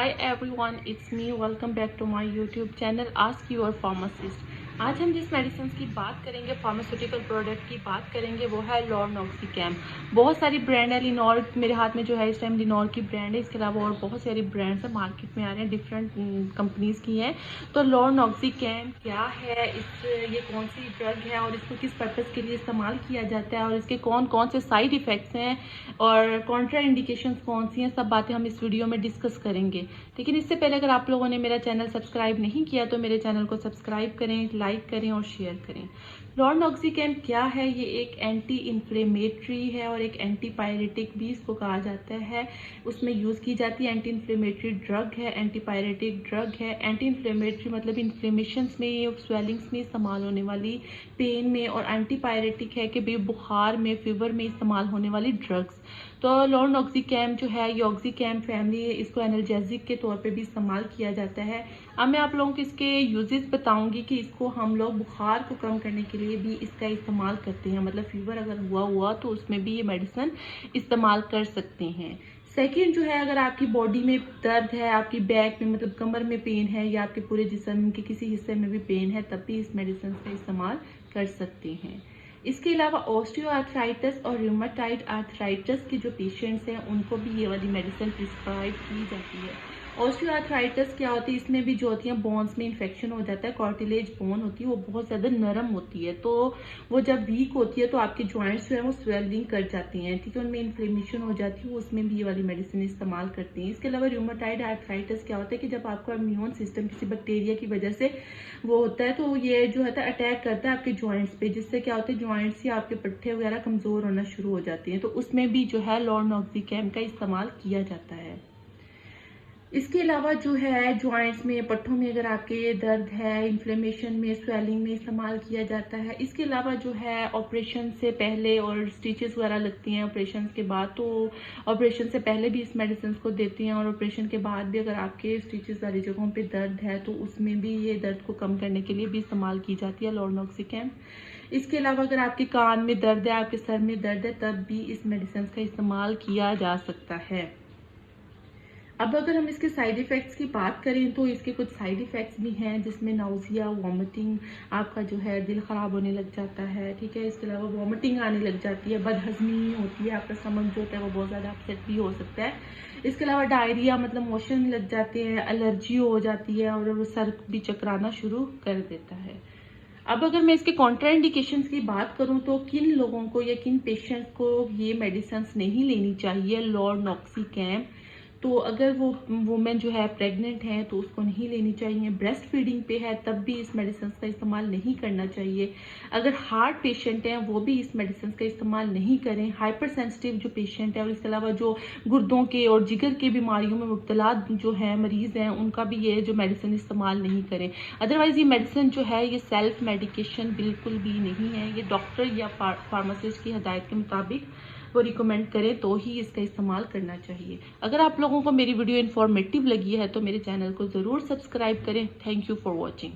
Hi everyone, it's me. Welcome back to my YouTube channel Ask Your Pharmacist। आज हम जिस medicine की बात करेंगे, फार्मास्यूटिकल प्रोडक्ट की बात करेंगे, वो है लॉर्नॉक्सिकैम। बहुत सारी ब्रांड है। लिनोर मेरे हाथ में जो है इस टाइम लिनोर की ब्रांड है। इसके अलावा और बहुत सारी ब्रांड्स है मार्केट में आ रहे हैं, डिफरेंट कंपनीज की हैं। तो लॉर्नॉक्सिकैम क्या है, ये कौन सी ड्रग है और इसको किस पर्पज़ के लिए इस्तेमाल किया जाता है और इसके कौन कौन से साइड इफ़ेक्ट्स हैं और कॉन्ट्रा इंडिकेशंस कौन सी हैं, सब बातें हम इस वीडियो में डिस्कस करेंगे। लेकिन इससे पहले अगर आप लोगों ने मेरा चैनल सब्सक्राइब नहीं किया तो मेरे चैनल को सब्सक्राइब करें, लाइक करें और शेयर करें। लॉर्नॉक्सिकैम क्या है? ये एक एंटी इन्फ्लेमेटरी है और एक एंटीपायरेटिक भी इसको कहा जाता है। उसमें यूज़ की जाती है। एंटी इन्फ्लेमेटरी ड्रग है, एंटीपायरेटिक ड्रग है। एंटी इन्फ्लेमेटरी मतलब इन्फ्लेमेशंस में, स्वेलिंग्स में इस्तेमाल होने वाली, पेन में, और एंटीपायरेटिक है कि बुखार में, फीवर में इस्तेमाल होने वाली ड्रग्स। तो लॉर्नॉक्सिकैम जो है ये ऑक्सीकैम फैमिली है। इसको एनर्जेसिक के तौर पे भी इस्तेमाल किया जाता है। अब मैं आप लोगों को इसके यूजेस बताऊंगी कि इसको हम लोग बुखार को कम करने के लिए भी इसका इस्तेमाल करते हैं। मतलब फीवर अगर हुआ तो उसमें भी ये मेडिसिन इस्तेमाल कर सकते हैं। सेकेंड जो है, अगर आपकी बॉडी में दर्द है, आपकी बैक में मतलब कमर में पेन है या आपके पूरे जिस्म के किसी हिस्से में भी पेन है, तब भी इस मेडिसिन का इस्तेमाल कर सकते हैं। इसके अलावा ऑस्टियोआर्थराइटिस और रूमेटॉइड आर्थराइटिस के जो पेशेंट्स हैं उनको भी ये वाली मेडिसिन प्रिस्क्राइब की जाती है। ऑस्टियोआर्थराइटिस क्या होती है? इसमें भी जो होती है बोन्स में इन्फेक्शन हो जाता है। कार्टिलेज बोन होती है वो बहुत ज़्यादा नरम होती है, तो वो जब वीक होती है तो आपके जॉइंट्स जो है वो स्वेलिंग कर जाती हैं, ठीक है, उनमें इन्फ्लेमेशन हो जाती है। उसमें भी ये वाली मेडिसिन इस्तेमाल करते हैं। इसके अलावा रूमेटॉइड आर्थराइटिस क्या होता है कि जब आपका इम्यून सिस्टम किसी बैक्टीरिया की वजह से वो होता है तो ये जो है अटैक करता है आपके जॉइंट्स पे, जिससे क्या होता है जॉइंट्स या आपके पट्टे वगैरह कमजोर होना शुरू हो जाते हैं। तो उसमें भी जो है लॉर्नॉक्सिकैम का इस्तेमाल किया जाता है। इसके अलावा जो है जॉइंट्स में, पट्टों में अगर आपके दर्द है, इन्फ्लेमेशन में, स्वेलिंग में इस्तेमाल किया जाता है। इसके अलावा जो है ऑपरेशन से पहले और स्टिचेस वगैरह लगती हैं ऑपरेशन के बाद, तो ऑपरेशन से पहले भी इस मेडिसिन को देती हैं और ऑपरेशन के बाद भी अगर आपके स्टिचेस वाली जगहों पे दर्द है तो उसमें भी ये दर्द को कम करने के लिए भी इस्तेमाल की जाती है लॉर्नॉक्सिकैम। इसके अलावा अगर आपके कान में दर्द है, आपके सर में दर्द है, तब भी इस मेडिसिन का इस्तेमाल किया जा सकता है। अब अगर हम इसके साइड इफ़ेक्ट्स की बात करें तो इसके कुछ साइड इफ़ेक्ट्स भी हैं, जिसमें नाउजिया, वॉमिटिंग, आपका जो है दिल ख़राब होने लग जाता है, ठीक है। इसके अलावा वॉमिटिंग आने लग जाती है, बदहज़मी होती है, आपका स्टमक जो होता है वो बहुत ज़्यादा अपसेट भी हो सकता है। इसके अलावा डायरिया मतलब मोशन लग जाते हैं, एलर्जी हो जाती है और सर भी चकराना शुरू कर देता है। अब अगर मैं इसके कॉन्ट्रा इंडिकेशंस की बात करूं तो किन लोगों को या किन पेशेंट्स को ये मेडिसिन नहीं लेनी चाहिए लॉर्नॉक्सिकैम? तो अगर वो वुमेन जो है प्रेग्नेंट है तो उसको नहीं लेनी चाहिए। ब्रेस्ट फीडिंग पे है तब भी इस मेडिसिन का इस्तेमाल नहीं करना चाहिए। अगर हार्ट पेशेंट हैं वो भी इस मेडिसिन का इस्तेमाल नहीं करें। हाइपर सेंसिटिव जो पेशेंट है और इसके अलावा जो गुर्दों के और जिगर के बीमारियों में मुब्तला जो है मरीज हैं, उनका भी ये जो मेडिसिन इस्तेमाल नहीं करें। अदरवाइज ये मेडिसिन जो है ये सेल्फ मेडिकेशन बिल्कुल भी नहीं है। ये डॉक्टर या फार्मासिस्ट की हिदायत के मुताबिक वो रिकमेंड करें तो ही इसका इस्तेमाल करना चाहिए। अगर आप लोगों को मेरी वीडियो इन्फॉर्मेटिव लगी है तो मेरे चैनल को ज़रूर सब्सक्राइब करें। Thank you for watching.